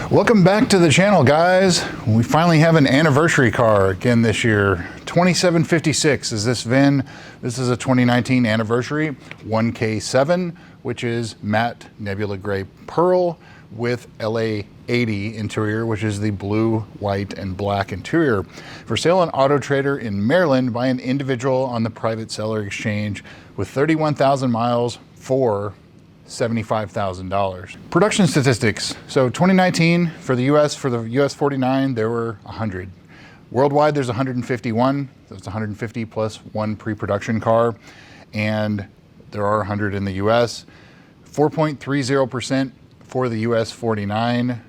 Welcome back to the channel, guys. We finally have an anniversary car again this year. 2756 is this VIN. This is a 2019 anniversary 1K7, which is matte nebula gray pearl with LA80 interior, which is the blue, white, and black interior. For sale on Auto Trader in Maryland by an individual on the private seller exchange with 31,000 miles for $75,000. Production statistics. So 2019 for the US 49, there were 100. Worldwide, there's 151. So it's 150 plus one pre-production car. And there are 100 in the US. 4.30% for the US 49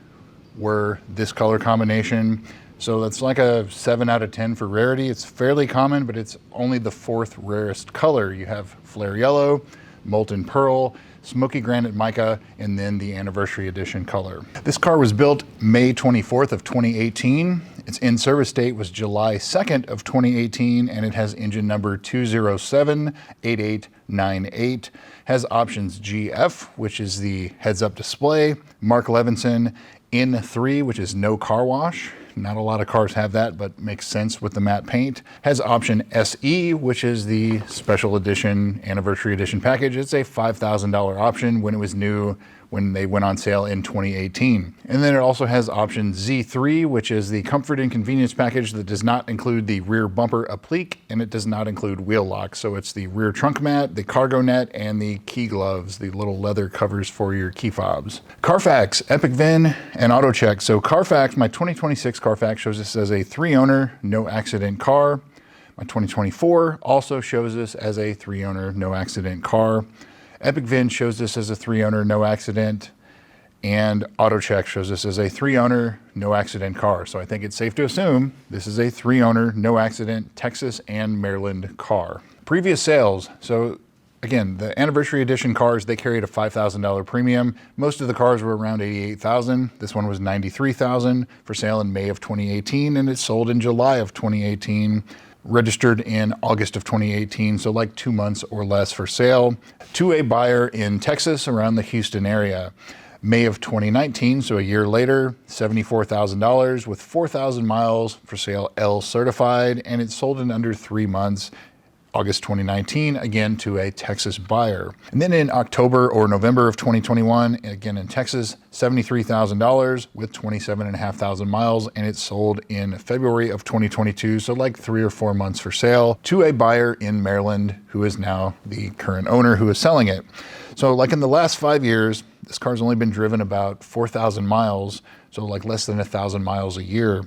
were this color combination. So that's like a 7 out of 10 for rarity. It's fairly common, but it's only the fourth rarest color. You have flare yellow, molten pearl, smoky granite mica, and then the anniversary edition color. This car was built May 24th of 2018. Its in-service date was July 2nd of 2018, and it has engine number 2078898. Has options GF, which is the heads-up display, Mark Levinson N3, which is no car wash. Not a lot of cars have that, but makes sense with the matte paint. Has option SE, which is the special edition, anniversary edition package. It's a $5,000 option when it was new, when they went on sale in 2018. And then it also has option Z3, which is the comfort and convenience package that does not include the rear bumper applique, and it does not include wheel lock. So it's the rear trunk mat, the cargo net, and the key gloves, the little leather covers for your key fobs. Carfax, Epic VIN, and Auto Check. So Carfax, my 2026 Carfax shows this as a 3-owner, no accident car. My 2024 also shows this as a 3-owner, no accident car. Epic VIN shows this as a 3-owner, no accident, and Auto Check shows this as a 3-owner, no accident car. So I think it's safe to assume this is a 3-owner, no accident, Texas and Maryland car. Previous sales. So again, the anniversary edition cars, they carried a $5,000 premium. Most of the cars were around $88,000. This one was $93,000 for sale in May of 2018, and it sold in July of 2018. Registered in August of 2018, so like 2 months or less for sale. To a buyer in Texas around the Houston area. May of 2019, so a year later, $74,000 with 4,000 miles for sale, L certified, and it sold in under 3 months. August 2019, again to a Texas buyer. And then in October or November of 2021, again in Texas, $73,000 with 27,500 miles, and it sold in February of 2022, so like 3 or 4 months for sale, to a buyer in Maryland who is now the current owner who is selling it. So like in the last 5 years, this car's only been driven about 4,000 miles, so like less than 1,000 miles a year.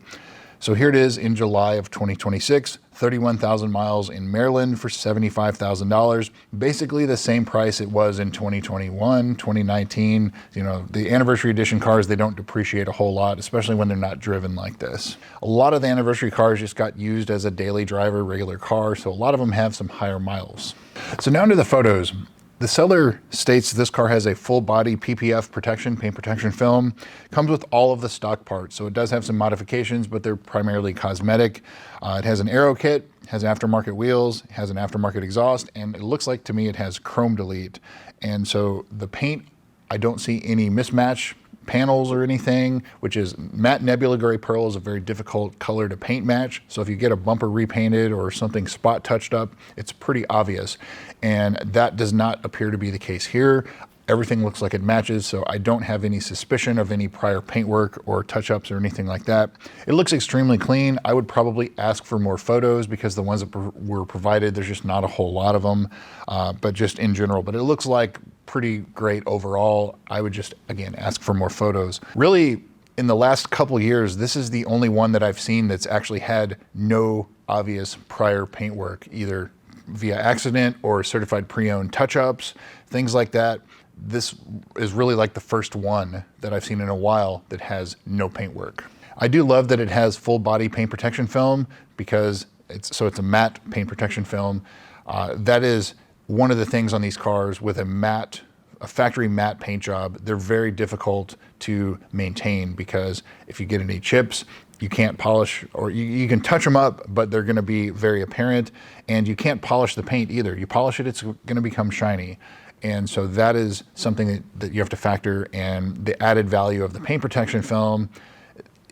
So here it is in July of 2026, 31,000 miles in Maryland for $75,000. Basically the same price it was in 2021, 2019. You know, the anniversary edition cars, they don't depreciate a whole lot, especially when they're not driven like this. A lot of the anniversary cars just got used as a daily driver, regular car, so a lot of them have some higher miles. So now to the photos. The seller states this car has a full body PPF protection, paint protection film. Comes with all of the stock parts, so it does have some modifications, but they're primarily cosmetic. It has an aero kit, has aftermarket wheels, has an aftermarket exhaust, and it looks like to me it has chrome delete. And so the paint, I don't see any mismatch panels or anything, which is matte nebula gray pearl is a very difficult color to paint match. So if you get a bumper repainted or something spot touched up, it's pretty obvious. And that does not appear to be the case here. Everything looks like it matches, so I don't have any suspicion of any prior paintwork or touch-ups or anything like that. It looks extremely clean. I would probably ask for more photos because the ones that were provided, there's just not a whole lot of them, but just in general. But it looks like pretty great overall. I would just, again, ask for more photos. Really, in the last couple years, this is the only one that I've seen that's actually had no obvious prior paintwork, either via accident or certified pre-owned touch-ups, things like that. This is really like the first one that I've seen in a while that has no paintwork. I do love that it has full body paint protection film because it's a matte paint protection film. That is one of the things on these cars with a factory matte paint job. They're very difficult to maintain because if you get any chips, you can't polish, or you can touch them up, but they're gonna be very apparent, and you can't polish the paint either. You polish it, it's gonna become shiny. And so that is something that you have to factor, and the added value of the paint protection film.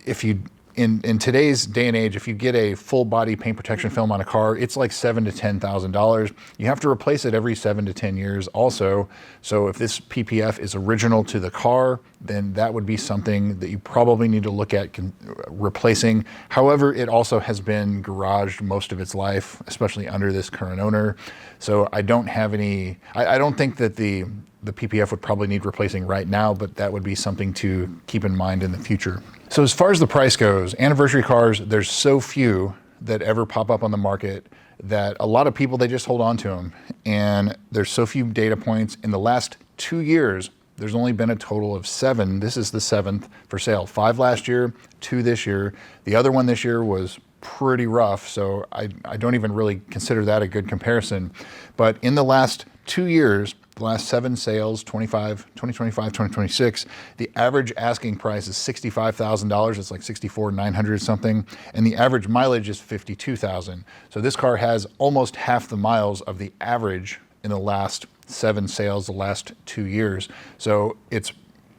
If you, in today's day and age, if you get a full body paint protection film on a car, it's like $7,000 to $10,000. You have to replace it every 7 to 10 years also. So if this PPF is original to the car, then that would be something that you probably need to look at replacing. However, it also has been garaged most of its life, especially under this current owner. So I don't have any, I don't think that the PPF would probably need replacing right now, but that would be something to keep in mind in the future. So as far as the price goes, anniversary cars, there's so few that ever pop up on the market that a lot of people, they just hold on to them. And there's so few data points. In the last 2 years, there's only been a total of 7. This is the 7th for sale. 5 last year, 2 this year. The other one this year was pretty rough, so I don't even really consider that a good comparison. But in the last 2 years, the last 7 sales, 2025, 2026, the average asking price is $65,000. It's like $64,900 something. And the average mileage is 52,000. So this car has almost half the miles of the average in the last 7 sales, the last 2 years. So it's,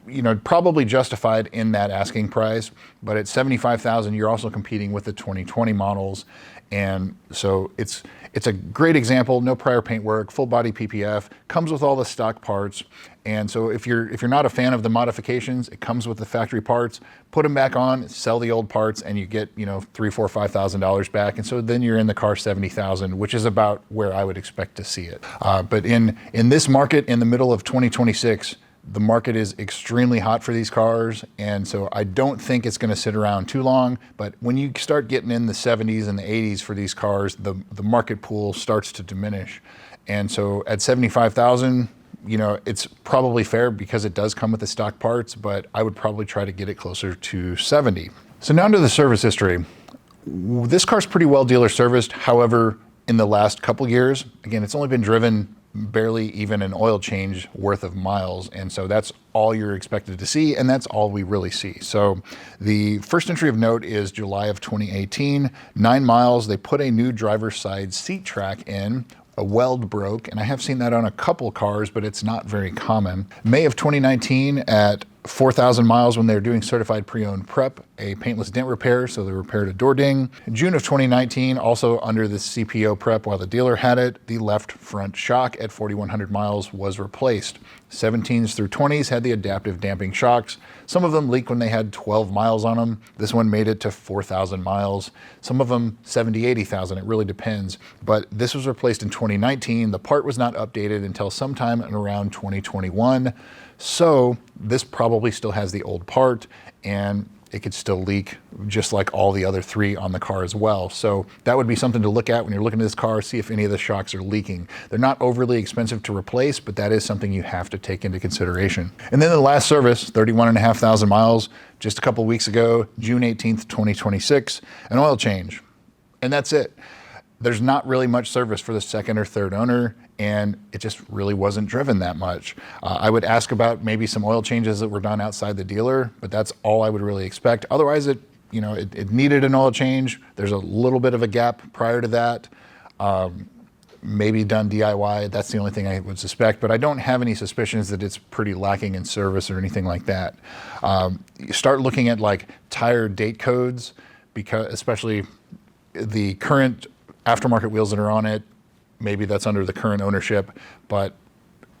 you know, probably justified in that asking price, but at $75,000, you're also competing with the 2020 models. And so it's a great example, no prior paint work, full body PPF, comes with all the stock parts. And so if you're not a fan of the modifications, it comes with the factory parts, put them back on, sell the old parts, and you get, you know, $3,000, $4,000, $5,000 back. And so then you're in the car $70,000, which is about where I would expect to see it. But in this market, in the middle of 2026, the market is extremely hot for these cars, and so I don't think it's going to sit around too long. But when you start getting in the 70s and the 80s for these cars, the market pool starts to diminish. And so at 75,000, you know, it's probably fair because it does come with the stock parts, but I would probably try to get it closer to 70. So now to the service history. This car's pretty well dealer serviced. However, in the last couple years, again, it's only been driven barely even an oil change worth of miles. And so that's all you're expected to see, and that's all we really see. So the first entry of note is July of 2018, 9 miles. They put a new driver's side seat track in. A weld broke, and I have seen that on a couple cars, but it's not very common. May of 2019 at 4,000 miles when they were doing certified pre-owned prep, a paintless dent repair, so they repaired a door ding. June of 2019, also under the CPO prep while the dealer had it, the left front shock at 4,100 miles was replaced. 17s through 20s had the adaptive damping shocks. Some of them leaked when they had 12 miles on them. This one made it to 4,000 miles. Some of them 70, 80,000, it really depends. But this was replaced in 2019. The part was not updated until sometime in around 2021. So this probably still has the old part, and it could still leak just like all the other 3 on the car as well. So that would be something to look at when you're looking at this car, see if any of the shocks are leaking. They're not overly expensive to replace, but that is something you have to take into consideration. And then the last service, 31,500 miles, just a couple weeks ago, June 18th, 2026, an oil change. And that's it. There's not really much service for the second or third owner, and it just really wasn't driven that much. I would ask about maybe some oil changes that were done outside the dealer, but that's all I would really expect. Otherwise, it needed an oil change. There's a little bit of a gap prior to that. Maybe done DIY. That's the only thing I would suspect, but I don't have any suspicions that it's pretty lacking in service or anything like that. You start looking at like tire date codes, because especially the current aftermarket wheels that are on it, maybe that's under the current ownership, but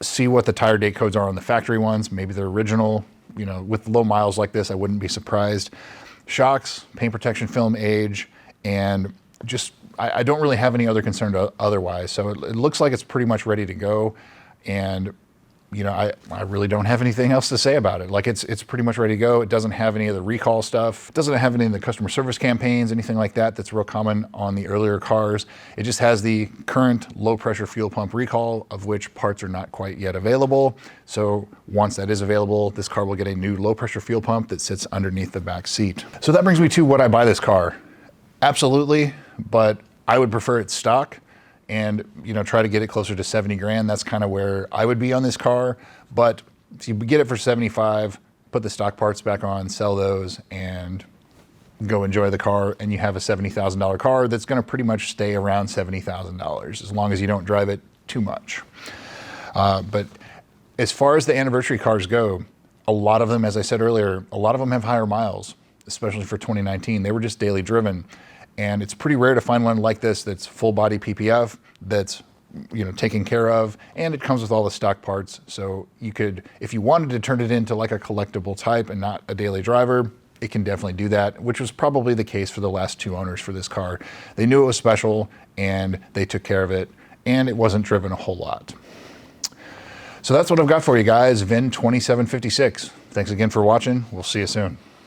see what the tire date codes are on the factory ones. Maybe they're original. You know, with low miles like this, I wouldn't be surprised. Shocks, paint protection film age, and just, I don't really have any other concern otherwise. So it looks like it's pretty much ready to go. And you know, I really don't have anything else to say about it. Like it's pretty much ready to go. It doesn't have any of the recall stuff. It doesn't have any of the customer service campaigns, anything like that that's real common on the earlier cars. It just has the current low pressure fuel pump recall, of which parts are not quite yet available. So once that is available, this car will get a new low pressure fuel pump that sits underneath the back seat. So that brings me to would I buy this car? Absolutely, but I would prefer it stock. And you know, try to get it closer to 70 grand. That's kind of where I would be on this car. But if you get it for 75, put the stock parts back on, sell those, and go enjoy the car, and you have a $70,000 car that's going to pretty much stay around $70,000 as long as you don't drive it too much. But as far as the anniversary cars go, a lot of them, as I said earlier, a lot of them have higher miles, especially for 2019. They were just daily driven. And it's pretty rare to find one like this that's full body PPF, that's taken care of, and it comes with all the stock parts. So you could, if you wanted to turn it into like a collectible type and not a daily driver, it can definitely do that, which was probably the case for the last 2 owners for this car. They knew it was special and they took care of it, and it wasn't driven a whole lot. So that's what I've got for you guys, VIN 2756. Thanks again for watching. We'll see you soon.